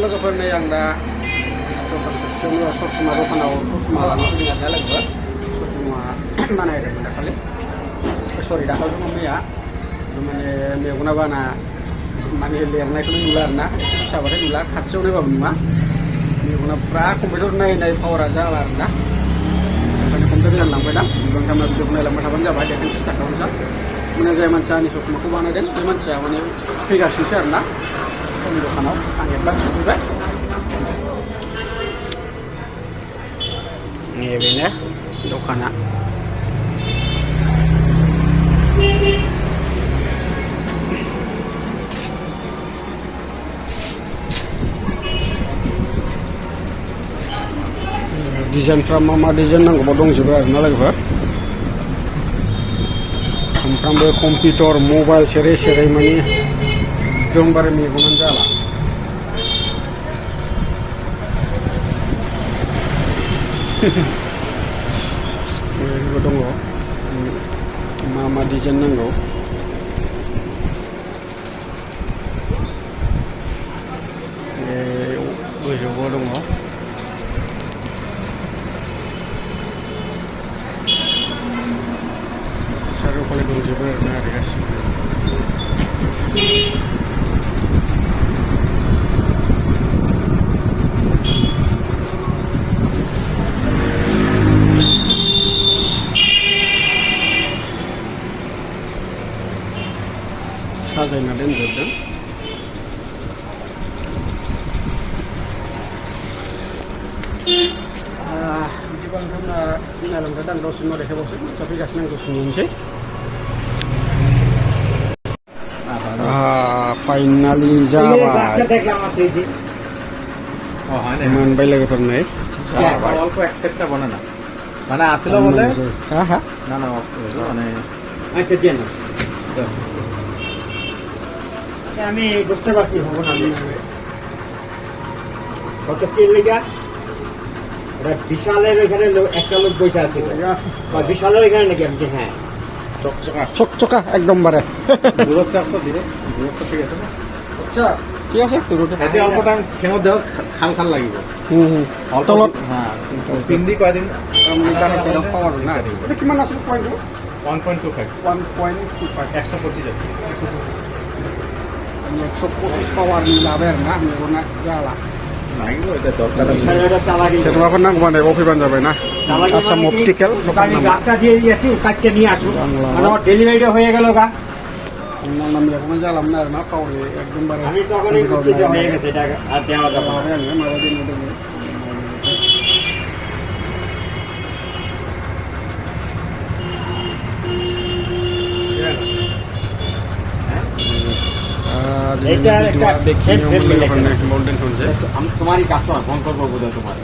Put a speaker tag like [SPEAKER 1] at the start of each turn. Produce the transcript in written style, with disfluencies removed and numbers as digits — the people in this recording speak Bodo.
[SPEAKER 1] लोगोफोरनो आं दा जोंनि ससमा दखानाव ससमा लाना फैदों आरो लोगो ससमा बानायदोंमोन दाखालि सरि दाखालि दङ मैया माने मेगना बाना माने लिरनायखौनो नुला आरोना फिसाबाथाय नुला खाथियाव नायबाबो नुवा मेगना फुरा कम्पिउटार नायनाय पावारा जाला आरोना ओंखायनो कम्पिउटार गोजान लांबाय दा नोंथांमोना भिडिअखौ नायलांबाय थाबानो जाबाय देखायनो सेस्था खालामनोसै माने जाय मानसिया आंनि ससमाखौ बानायदों बे मानसिया माने फैगासिनोसै आरोना आंनि दखानाव आं एडभान्स सफैबाय बेनो दखाना डिजाइनफ्रा मा डिजाइन नांगौबा दंजोबो आरोना लोगोफोर सानफ्रामबो कम्पिउटार मबाइल सेरै सेरै माने एकदमबारे मेगनानो जाला बेबो दङ मा डिजाइन नांगौ गोजौआव दङ सारिय'फाले दंजोबो आरोना ओरै गासिबो साजायना दोनजोबदों बिदिबा नोंथांमोना नायलांदो दां गावसोर न' देखायबावसै मानसिया फैगासिनो आं दसे नुनोसै फाइनालि जाबाय मोनबाय लोगोफोर नै जाबाय
[SPEAKER 2] অল্প এক সেটটা বানানা মানে আসলে বলে
[SPEAKER 1] হ্যাঁ হ্যাঁ
[SPEAKER 2] না না মানে
[SPEAKER 3] আচ্ছা দেন আমি বুঝতে পারছি হবে না কত কি লেগা ওটা বিশালের ওইখানে একটা লোক বসে আছে বিশালের ওইখানে নাকি আমি হ্যাঁ
[SPEAKER 1] চকচকা একদম বারে
[SPEAKER 2] দূরত্ব একটা দূরত্ব ঠিক আছে না
[SPEAKER 1] আচ্ছা ঠিক আছে
[SPEAKER 2] এতে অল্প টাইম খেয়ে দেওয়া খাল খাল লাগিব
[SPEAKER 1] তলত
[SPEAKER 2] হ্যাঁ পিন্দি কয়দিন
[SPEAKER 1] পাওয়ার না এটা কিমান আছে পয়েন্ট
[SPEAKER 2] 1.25 125
[SPEAKER 1] 125 পাওয়ার লাভে না মেগনা जाला
[SPEAKER 2] লাগিব এটা দরকার
[SPEAKER 1] সেটা এখন নাম মানে অফিবান যাবে না আসাম অপটিক্যাল
[SPEAKER 3] আমি গাছটা দিয়ে দিয়েছি কাটতে নিয়ে আসুন মানে আমার ডেলিভারিটা হয়ে গেল গা
[SPEAKER 1] নাম এখন জ্বালাম না আর না পাওয়ার একদম বারে
[SPEAKER 3] আমি তখনই বুঝছি যে হয়ে গেছে এটা আর দেওয়া যাবে না
[SPEAKER 1] মারাদিন
[SPEAKER 3] এটা একটা
[SPEAKER 1] দেখি
[SPEAKER 3] সেট
[SPEAKER 1] গোল্ডেন হচ্ছে
[SPEAKER 3] আমি তোমারই কাস্টমার ফোন করবো বোধহয় তোমার